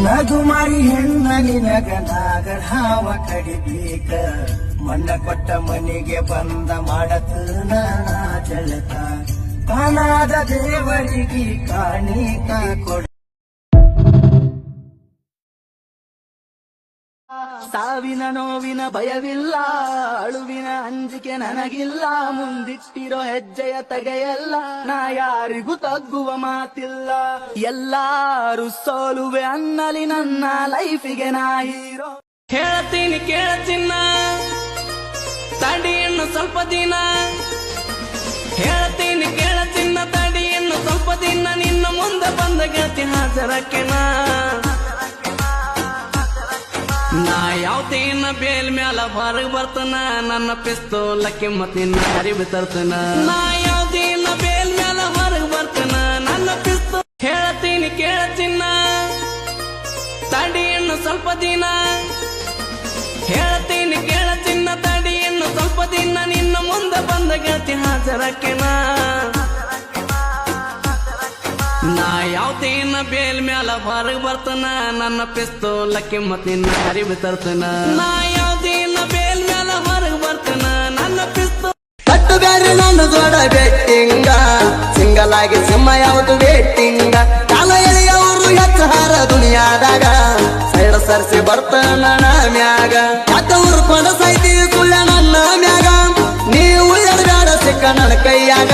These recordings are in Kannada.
ನಗುಮಾರಿ ಹೆಣ್ಣ ನಿನಗ ನಾಗರ ಹಾವ ಕಡಿಬೇಕ ಮಣ್ಣ ಕೊಟ್ಟ ಮನೆಗೆ ಬಂದ ಮಾಡತನ ಜಳಕ ಕಾಣಾದ ದೇವರಿಗೆ ಕಾಣಿಕ ಕೊಡ ಸಾವಿನ ನೋವಿನ ಭಯವಿಲ್ಲ ಅಳುವಿನ ಅಂಜಿಕೆ ನನಗಿಲ್ಲ ಮುಂದಿಟ್ಟಿರೋ ಹೆಜ್ಜೆಯ ತೆಗೆಯಲ್ಲ ನಾ ಯಾರಿಗೂ ತಗ್ಗುವ ಮಾತಿಲ್ಲ ಎಲ್ಲಾರು ಸೋಲುವೆ ಅನ್ನಲಿ ನನ್ನ ಲೈಫಿಗೆ ನಾ ಹೀರೋ ಹೇಳ್ತೀನಿ ಕೇಳ್ತಿನ್ನ ತಡಿ ಇನ್ನು ಸ್ವಲ್ಪ ದಿನ ಹೇಳ್ತೀನಿ ಕೇಳ್ತಿನ್ನ ತಡಿ ಇನ್ನು ಸ್ವಲ್ಪ ದಿನ ನಿನ್ನ ಮುಂದೆ ಬಂದ ಗೆಳತಿ ಹಾಜರಕ್ಕೆ ನಾ ಯಾವತ್ತೇನ ಬೇಲ್ ಮ್ಯಾಲ ಹೊರಗ್ ಬರ್ತನ ನನ್ನ ಪಿಸ್ತೂಲ ಕಿಮ್ಮತ್ ನಿನ್ನ ಹರಿವಿ ತರ್ತನ ನಾ ಯಾವ್ದೇನ ಬೇಲ್ ಮ್ಯಾಲ ಹೊರಗ್ ಬರ್ತನ ನನ್ನ ಪಿಸ್ತೂಲ್ ಹೇಳ್ತೀನಿ ಕೇಳ್ತಿನ್ನ ತಡಿ ಇನ್ನು ಸ್ವಲ್ಪ ದಿನ ಹೇಳ್ತೀನಿ ಕೇಳ್ತಿನ್ನ ತಡಿ ಇನ್ನು ಸ್ವಲ್ಪ ದಿನ ನಿನ್ನ ಮುಂದೆ ಬಂದ ಗೆಳತಿ ಹಾಜರಕ್ಕೆ ನಾ ಯಾವತ್ತೇನ ಬೇಲ್ ಮ್ಯಾಲ ಹೊರಗ್ ಬರ್ತನ ನನ್ನ ಪಿಸ್ತೂಲ ಕಿಮ್ಮತ್ ನಿನ್ನ ಹರಿವಿ ತರ್ತನ ನಾ ಯಾವ್ದೇನ ಬೇಲ್ ಮ್ಯಾಲ ಹೊರಗ್ ಬರ್ತನ ನನ್ನ ಪಿಸ್ತೂಲ್ ಕಟ್ಟು ಬ್ಯಾರೆ ನನ್ನ ದೊಡ್ಡ ಬೆಟ್ಟಿಂಗ ಸಿಂಗಲ್ ಆಗಿ ಸಿಂಹ ಯಾವುದು ವೇಟಿಂಗ ಕಾಲ ಎಳೆಯವರು ಹೆಚ್ಚಾರ ದುನಿಯಾದಾಗ ಸೈಡ ಸರ್ಸಿ ಬರ್ತನ ಮ್ಯಾಗ ಯಾಕ ಉರ್ಕೊಂಡ ಸೈತಿ ಸುಳ್ಳ ನನ್ನ ಮ್ಯಾಗ ನೀವು ಎಡಗಾಡ ಸಿಕ್ಕ ನನ್ನ ಕೈಯಾಗ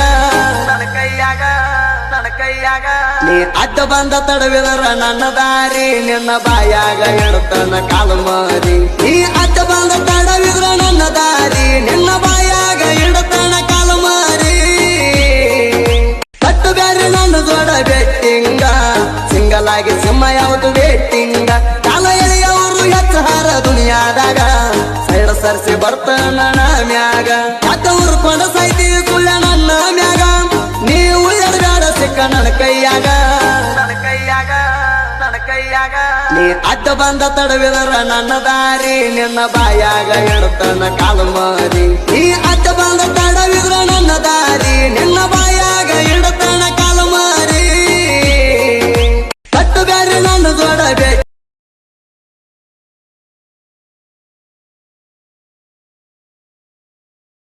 ನೀ ಅಡ್ಡ ಬಂದ ತಡವಿದರ ನನ್ನ ದಾರಿ ನಿನ್ನ ಬಾಯಾಗ ಇಡ್ತನ ಕಾಲು ಮಾರಿ ನೀ ಅಡ್ಡ ಬಂದ ತಡವಿದ್ರ ನನ್ನ ದಾರಿ ನಿನ್ನ ಬಾಯಾಗ ಇಡ್ತನ ಕಾಲು ಮಾರಿ ಕಟ್ಟು ಬ್ಯಾರೆ ನನ್ನ ದೊಡ್ಡ ಬೆಟ್ಟಿಂಗ ಸಿಂಗಲ್ ಆಗಿ ಸಿಂಹ ಯಾವುದು ವೇಟಿಂಗ ಕಾಲ ಎಳೆಯವರು ಹೆಚ್ಚಾರ ದುನಿಯಾದಾಗ ಸೈಡ ಸರ್ಸಿ ಬರ್ತನ ಮ್ಯಾಗ ಯಾಕ ಉರ್ಕೊಂಡ ಸೈತಿ ಸುಳ್ಳ ನನ್ನ ಮ್ಯಾಗ ನೀವು ಎಡಗಾಡ ಸಿಕ್ಕ ನನ್ನ ಕೈಯಾಗ ನೀ ಅಡ್ಡ ಬಂದ ತಡವಿದರ ನನ್ನ ದಾರಿ ನಿನ್ನ ಬಾಯಾಗ ಇಡ್ತನ ಕಾಲು ಮಾರಿ ನೀ ಅಡ್ಡ ಬಂದ